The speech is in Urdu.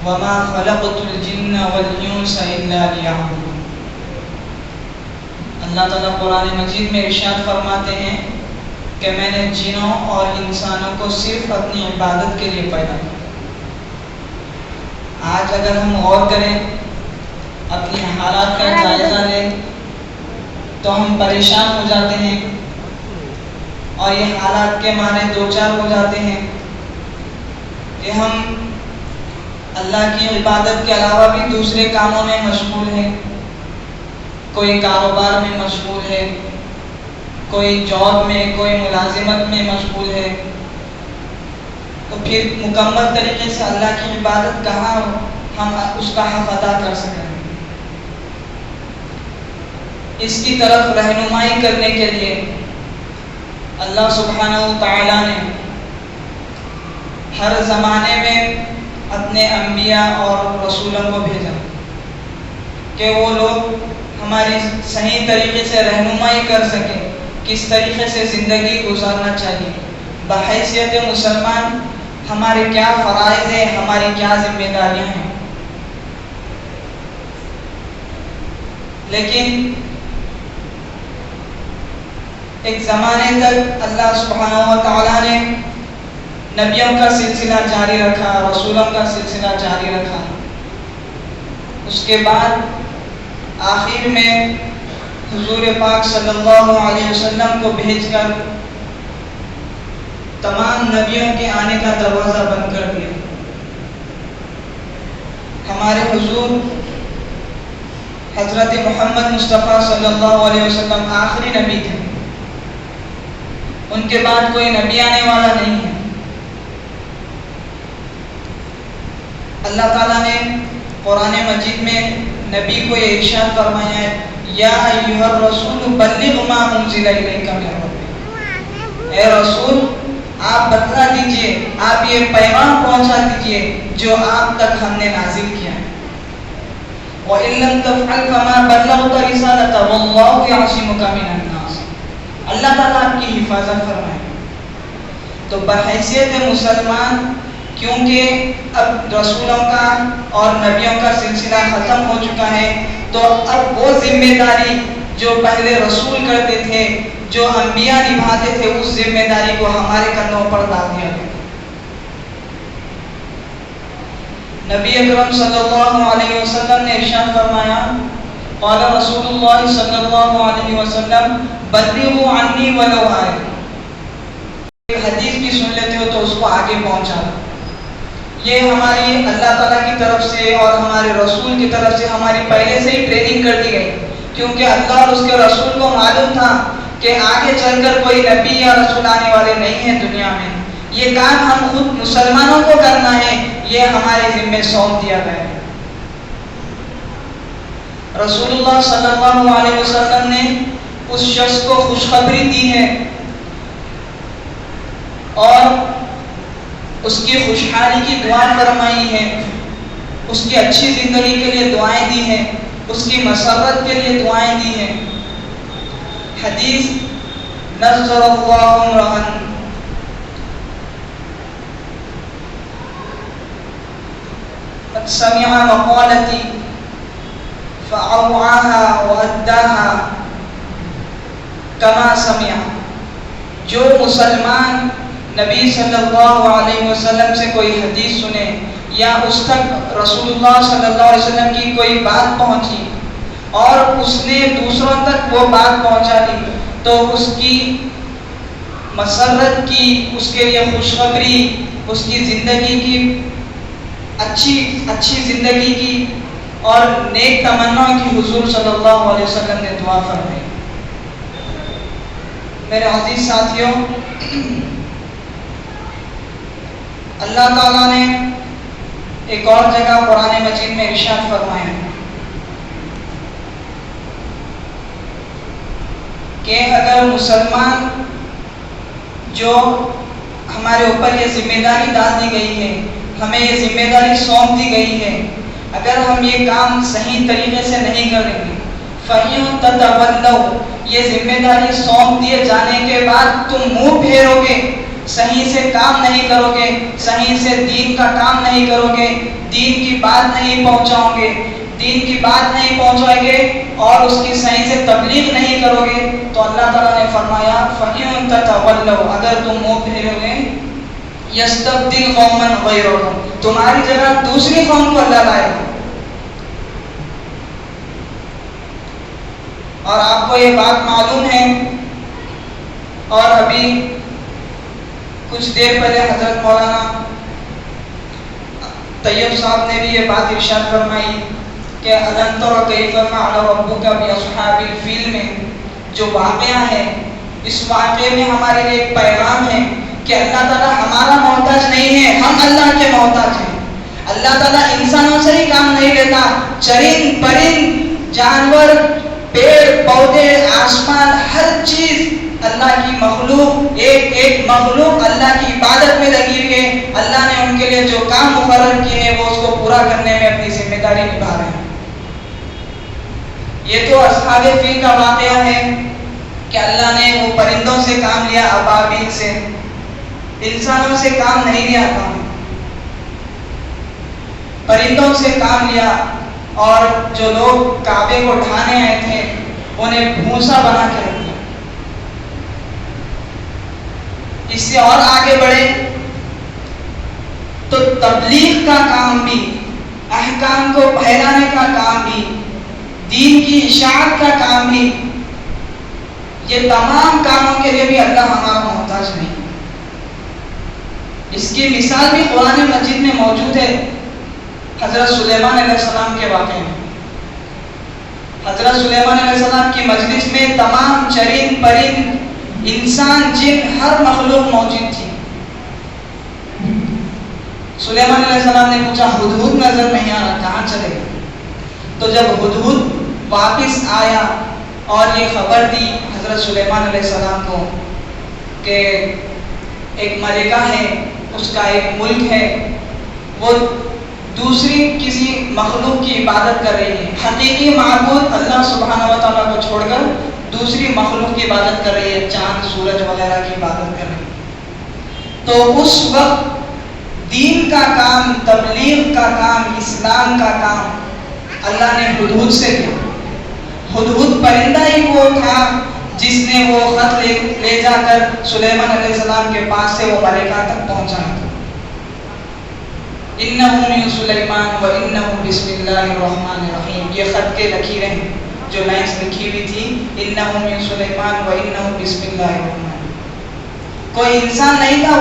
وما خلقت الجن والانس الا ليعبدون۔ اللہ تعالیٰ قرآن مجید میں ارشاد فرماتے ہیں کہ میں نے جنوں اور انسانوں کو صرف اپنی عبادت کے لیے پیدا کیا۔ آج اگر ہم غور کریں، اپنی حالات کا جائزہ لیں، تو ہم پریشان ہو جاتے ہیں اور یہ حالات کے معنی دو چار ہو جاتے ہیں کہ ہم اللہ کی عبادت کے علاوہ بھی دوسرے کاموں میں مشغول ہیں۔ کوئی کاروبار میں مشغول ہے، کوئی جاب میں، کوئی ملازمت میں مشغول ہے، تو پھر مکمل طریقے سے اللہ کی عبادت کہاں ہم اس کا حق ادا کر سکیں۔ اس کی طرف رہنمائی کرنے کے لیے اللہ سبحانہ و تعالیٰ نے ہر زمانے میں اپنے انبیاء اور رسولوں کو بھیجا کہ وہ لوگ ہماری صحیح طریقے سے رہنمائی کر سکیں، کس طریقے سے زندگی گزارنا چاہیے، بحیثیت مسلمان ہمارے کیا فرائض ہیں، ہماری کیا ذمہ داریاں ہیں۔ لیکن ایک زمانے تک اللہ سبحانہ و تعالیٰ نے نبیوں کا سلسلہ جاری رکھا، رسولوں کا سلسلہ جاری رکھا۔ اس کے بعد آخر میں حضور پاک صلی اللہ علیہ وسلم کو بھیج کر تمام نبیوں کے آنے کا دروازہ بند کر دیا۔ ہمارے حضور حضرت محمد مصطفیٰ صلی اللہ علیہ وسلم آخری نبی تھے، ان کے بعد کوئی نبی آنے والا نہیں ہے۔ اللہ تعالیٰ نے قرآن مجید میں نبی کو یہ ارشاد فرمایا ہے، یا ایھا الرسول بلغ ما انزل الیک من ربک، اے رسول آپ بتلا دیجئے، آپ یہ پیغام پہنچا دیجئے جو آپ تک ہم نے نازل کیا ہے۔ وَإِن لَّمْ تَفْعَلْ فَمَا بَلَّغْتَ رِسَالَتَهُ وَاللَّهُ يَعْصِمُكَ مِنَ النَّاسِ۔ اللہ تعالیٰ آپ کی حفاظت فرمائے۔ تو بحیثیت مسلمان، کیونکہ اب رسولوں کا اور نبیوں کا سلسلہ ختم ہو چکا ہے، تو اب وہ ذمہ داری جو پہلے رسول کرتے تھے، جو انبیاء نبھاتے تھے، اس ذمہ داری کو ہمارے کندھوں پر ڈال دیا گیا۔ نبی اکرم صلی اللہ علیہ وسلم نے ارشاد فرمایا، قال رسول اللہ صلی اللہ علیہ وسلم بلغوا عنی ولو آیہ، ایک حدیث بھی سن لیتے ہو تو اس کو آگے پہنچا۔ یہ ہماری اللہ تعالیٰ کی طرف سے اور ہمارے رسول کی طرف سے ہماری پہلے سے ہی ٹریننگ کر دی گئی، کیونکہ اللہ اور اس کے رسول کو معلوم تھا کہ آگے چل کر کوئی نبی یا رسول آنے والے نہیں ہیں دنیا میں، یہ کام ہم خود مسلمانوں کو کرنا ہے، یہ ہمارے ذمہ سونپ دیا گیا ہے۔ رسول اللہ صلی اللہ علیہ وسلم نے اس شخص کو خوشخبری دی ہے اور اس کی خوشحالی کی دعائیں فرمائی ہیں، اس کی اچھی زندگی کے لیے دعائیں دی ہیں، اس کی مسرت کے لیے دعائیں دی ہیں۔ حدیث نظر اللہ امرأ قد سمع مقالتي فأوعاها وأداها كما سمع، جو مسلمان نبی صلی اللہ علیہ وسلم سے کوئی حدیث سنے یا اس تک رسول اللہ صلی اللہ علیہ وسلم کی کوئی بات پہنچی اور اس نے دوسروں تک وہ بات پہنچا دی، تو اس کی مسرت کی، اس کے لیے خوشخبری، اس کی زندگی کی اچھی زندگی کی اور نیک تمنا کی حضور صلی اللہ علیہ وسلم نے دعا فرمائی۔ میرے عزیز ساتھیوں، اللہ تعالیٰ نے ایک اور جگہ قرآن مجید میں ارشاد فرمایا کہ اگر مسلمان، جو ہمارے اوپر یہ ذمہ داری ڈال دی گئی ہے، ہمیں یہ ذمہ داری سونپ دی گئی ہے، اگر ہم یہ کام صحیح طریقے سے نہیں کریں گے، فَإِن تَتَوَلَّوْا، یہ ذمہ داری سونپ دیے جانے کے بعد تم منہ پھیرو گے، صحیح سے کام نہیں کرو گے، صحیح سے دین کا کام نہیں کرو گے، دین کی بات نہیں پہنچاؤ گے، دین کی بات نہیں پہنچائیں گے اور اس کی صحیح سے تبلیغ نہیں کرو گے، تو اللہ تعالیٰ نے فرمایا فَإِن تَتَوَلَّوْا، اگر تم منہ پھیرو گے یستبدل قوما غیرکم، تمہاری جگہ دوسری قوم کو اللہ لائے گا۔ اور آپ کو یہ بات معلوم ہے، اور ابھی کچھ دیر پہلے حضرت مولانا طیب صاحب نے بھی یہ بات ارشاد فرمائی کہ أَلَمْ تَرَ كَيْفَ فَعَلَ رَبُّكَ بِأَصْحَابِ الْفِيلِ میں جو واقعہ ہے، اس واقعے میں ہمارے لیے ایک پیغام ہے کہ اللہ تعالیٰ ہمارا محتاج نہیں ہے، ہم اللہ کے محتاج ہیں۔ اللہ تعالیٰ انسانوں سے ہی کام نہیں لیتا، چرند پرند جانور پیڑ پودے آسمان ہر چیز اللہ کی مخلوق، ایک ایک مخلوق اللہ کی عبادت میں لگی ہوئی ہے۔ اللہ نے ان کے لیے جو کام مقرر کیے ہیں وہ اس کو پورا کرنے میں اپنی ذمہ داری نبھا رہے ہیں۔ یہ تو اصحاب فیل کا واقعہ ہے کہ اللہ نے وہ پرندوں سے کام لیا، ابابیل سے، انسانوں سے کام نہیں لیا، کام پرندوں سے کام لیا، اور جو لوگ کعبے کو ڈھانے آئے تھے انہیں بھوسا بنا کے رکھ دیا۔ اس سے اور آگے بڑھے تو تبلیغ کا کام بھی، احکام کو پھیلانے کا کام بھی، دین کی اشاعت کا کام بھی، یہ تمام کاموں کے لیے بھی اللہ ہمارا محتاج نہیں۔ اس کی مثال بھی قرآن مجید میں موجود ہے، حضرت سلیمان علیہ السلام کے واقعے میں۔ حضرت سلیمان علیہ السلام کی مجلس میں تمام چرند پرند انسان جن ہر مخلوق موجود تھی۔ سلیمان علیہ السلام نے پوچھا ہدہد نظر نہیں آ رہا، کہاں چلے گئے؟ تو جب ہدہد واپس آیا اور یہ خبر دی حضرت سلیمان علیہ السلام کو کہ ایک ملکہ ہے، اس کا ایک ملک ہے، وہ دوسری کسی مخلوق کی عبادت کر رہی ہے، حقیقی معبود اللہ سبحانہ و تعالیٰ کو چھوڑ کر دوسری مخلوق کی عبادت کر رہی ہے، چاند سورج وغیرہ کی عبادت کر رہی ہے۔ تو اس وقت دین کا کام، تبلیغ کا کام، اسلام کا کام اللہ نے ہدہد سے کیا۔ ہدہد پرندہ ہی وہ تھا جس نے وہ خط لے جا کر سلیمان علیہ السلام کے پاس سے وہ ملکہ تک پہنچایا۔ انہو من سلیمان و انہو بسم اللہ الرحمن الرحیم، یہ خط کے لکیریں ہیں جو لائنز لکھی ہوئی تھی، انہو من سلیمان و انہو بسم اللہ الرحمن۔ کوئی انسان نہیں تھا